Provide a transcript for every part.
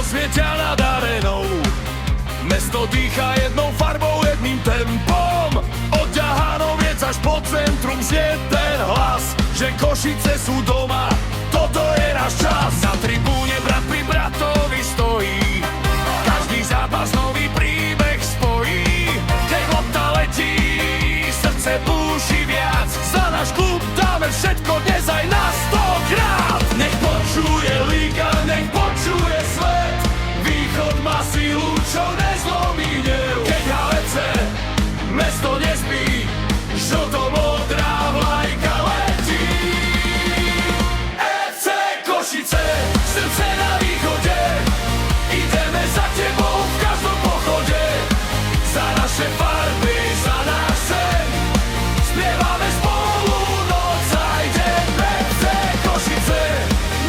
rozsvietia nad arenou. Mesto dýcha jednou farbou, jedným tempom. Od Ďahanoviec až po centrum znie ten hlas, že Košice sú doma, toto je náš čas. Na tribúne brat pri bratovi stojí, každý zápas nový príbeh spojí. Keď lopta letí, srdce búši viac, za náš klub dáme všetko dnes aj na 100-krát. Nech počuje liga, nech počuje svet, Východ má silu, čo nezlomí hnev. Keď HVC, mesto nespí, žlto-modrá vlajka letí. FC Košice, srdce na východe, ideme za tebou v každom pochode. Za naše farby, za náš sen, spievame spolu noc aj deň. FC Košice,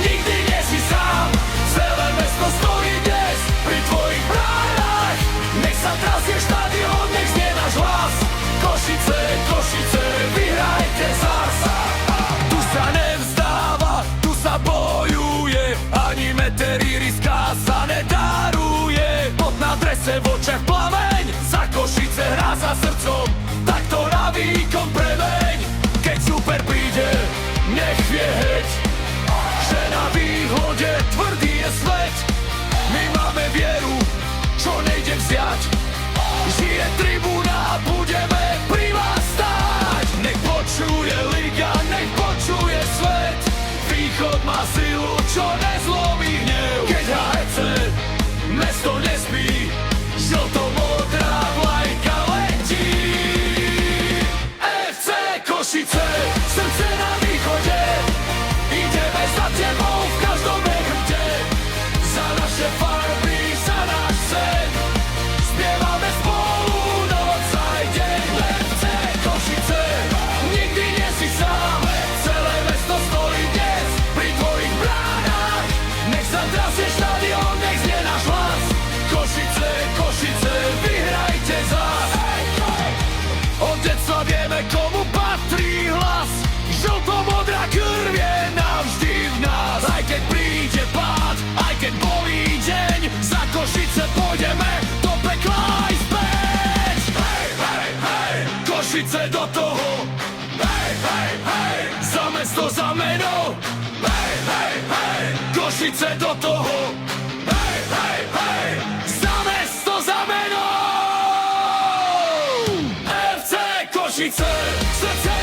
nikdy nie si sám, celé mesto stojí dnes pri tvojich bránach. Nech sa trasie štadión, nech znie náš hlas. Košice, Košice, vyhrajte zas. Tu sa nevzdáva, tu sa bojuje, ani meter iriska sa nedaruje. Pod na drese v očiach plameň, za Košice hrá za srdcom, tak to na výkon premeň. Keď super príde, nech vie heď, že na výhode tvrdý je svet. My máme vieru, čo nejde vziať, žije tribúna a budeme pri vás stáť. Nech počuje liga, nech počuje svet, Východ má silu, čo nezlomí hnev. Keď HFC, mesto nespí, žlto-modrá vlajka letí. FC Košice, srdce na východe, ideme za tebou v každom nechte. Za naše farby, za náš sen, spievame spolu noc aj deň. FC Košice, nikdy nie si sám, celé mesto stojí dnes pri tvojich bránach. Nech sa trasie štadión, nech znie náš hlas. Košice, Košice, vyhrajte zas. Od detstva vieme, komu patrí hlas, žlto-modrá krv je navždy v nás. Aj keď príde pád, aj keď bolí deň, za Košice pôjdeme do pekla aj späť. Hej, hej, hej, Košice do toho, hej, hej, hej, za mesto, za meno. Hej, hej, hej, Košice do toho, hej, hej, hej, za mesto, za meno. FC Košice, srdce